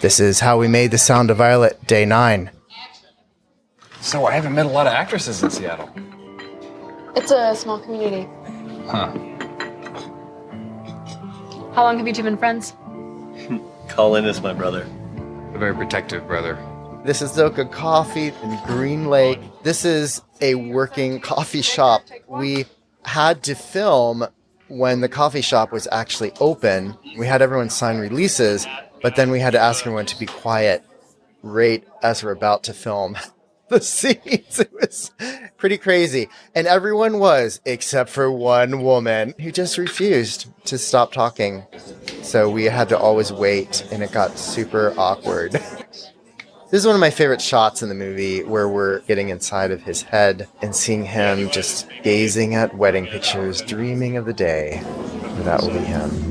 This is how we made The Sound of Violet, Day 9. So I haven't met a lot of actresses in Seattle. It's a small community. Huh. How long have you two been friends? Colin is my brother. A very protective brother. This is Zoka Coffee in Green Lake. This is a working coffee shop. We had to film when the coffee shop was actually open. We had everyone sign releases, but then we had to ask everyone to be quiet right as we're about to film the scenes. It was pretty crazy. And everyone was, except for one woman who just refused to stop talking. So we had to always wait, and it got super awkward. This is one of my favorite shots in the movie, where we're getting inside of his head and seeing him just gazing at wedding pictures, dreaming of the day where that will be him.